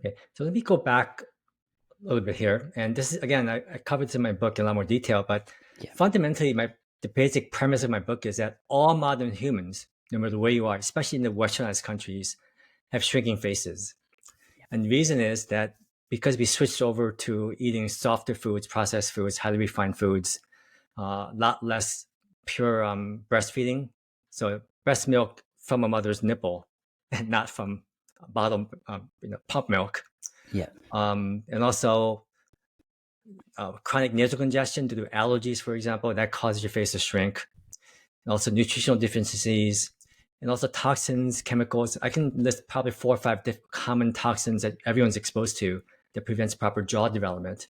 Okay, so let me go back a little bit here. And this is, again, I covered this in my book in a lot more detail, but Yeah. fundamentally, the basic premise of my book is that all modern humans, no matter where you are, especially in the westernized countries, have shrinking faces. And the reason is that because we switched over to eating softer foods, processed foods, highly refined foods, a lot less pure breastfeeding. So breast milk from a mother's nipple and not from bottom, pump milk. Yeah. And also chronic nasal congestion due to allergies, for example, that causes your face to shrink. And also nutritional deficiencies, and also toxins, chemicals. I can list probably 4 or 5 common toxins that everyone's exposed to that prevents proper jaw development.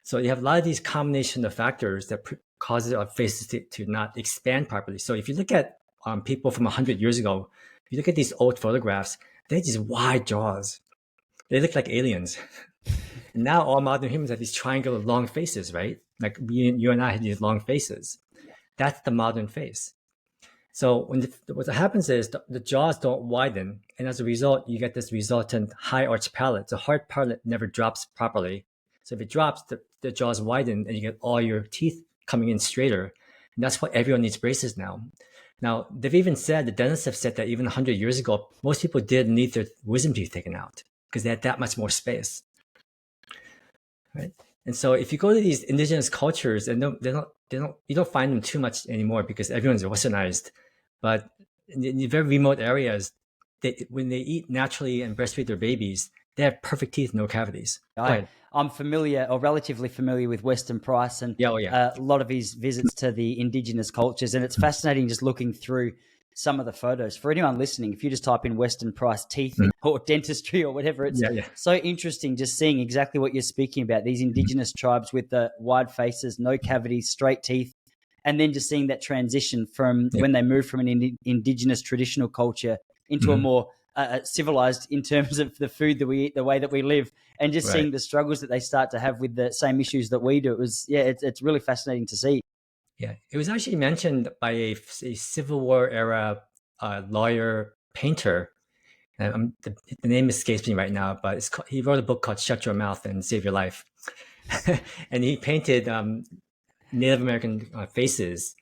So you have a lot of these combination of factors that causes our faces to not expand properly. So if you look at people from 100 years ago, if you look at these old photographs, they had these wide jaws. They look like aliens. And now all modern humans have these triangular long faces, right? Like you and I have these long faces. That's the modern face. So what happens is the jaws don't widen, and as a result, you get this resultant high arch palate. The hard palate never drops properly. So if it drops, the jaws widen, and you get all your teeth coming in straighter. And that's why everyone needs braces now. Now, they've even said, the dentists have said that even 100 years ago, most people did need their wisdom teeth taken out because they had that much more space, right? And so if you go to these indigenous cultures, and you don't find them too much anymore because everyone's westernized. But in the very remote areas, when they eat naturally and breastfeed their babies, they have perfect teeth, no cavities. Go ahead. I'm familiar, or relatively familiar, with Weston Price and Yeah, oh yeah. a lot of his visits to the indigenous cultures. And it's fascinating just looking through some of the photos. For anyone listening, if you just type in Weston Price teeth Mm. or dentistry or whatever, it's Yeah, yeah. so interesting just seeing exactly what you're speaking about. These indigenous tribes with the wide faces, no cavities, straight teeth, and then just seeing that transition from Yeah. when they moved from an indigenous traditional culture into a Mhm. more civilized in terms of the food that we eat, the way that we live, and just Right. seeing the struggles that they start to have with the same issues that we do. It was, yeah, it's really fascinating to see. Yeah. It was actually mentioned by a Civil War era lawyer painter. The name escapes me right now, but he wrote a book called "Shut Your Mouth and Save Your Life," and he painted Native American faces,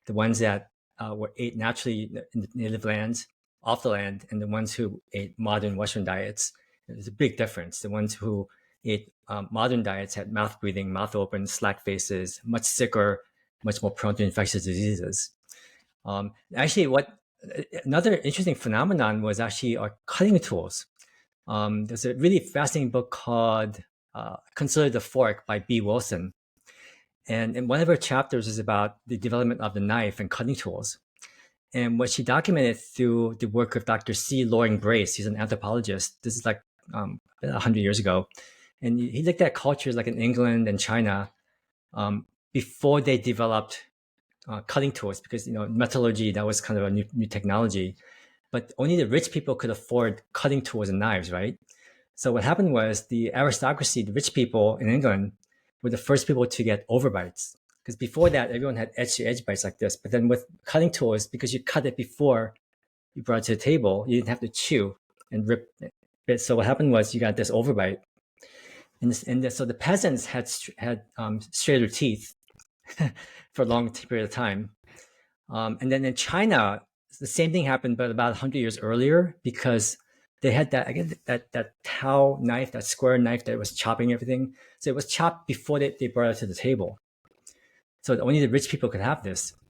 the ones that were ate naturally in the native lands, off the land, and the ones who ate modern Western diets. There's a big difference. The ones who ate modern diets had mouth breathing, mouth open, slack faces, much sicker, much more prone to infectious diseases. Actually, what another interesting phenomenon was actually our cutting tools. There's a really fascinating book called "Consider the Fork" by B. Wilson, and in one of her chapters is about the development of the knife and cutting tools. And what she documented through the work of Dr. C. Loring Brace, he's an anthropologist. This is like 100 years ago. And he looked at cultures like in England and China um, before they developed cutting tools, because metallurgy, that was kind of a new technology. But only the rich people could afford cutting tools and knives, right? So what happened was the aristocracy, the rich people in England, were the first people to get overbites. Because before that, everyone had edge-to-edge bites like this. But then with cutting tools, because you cut it before you brought it to the table, you didn't have to chew and rip it. So what happened was you got this overbite. So the peasants had straighter teeth for a long period of time. And then in China, the same thing happened, but about 100 years earlier, because they had that, again, that Tao knife, that square knife that was chopping everything. So it was chopped before they brought it to the table. So only the rich people could have this.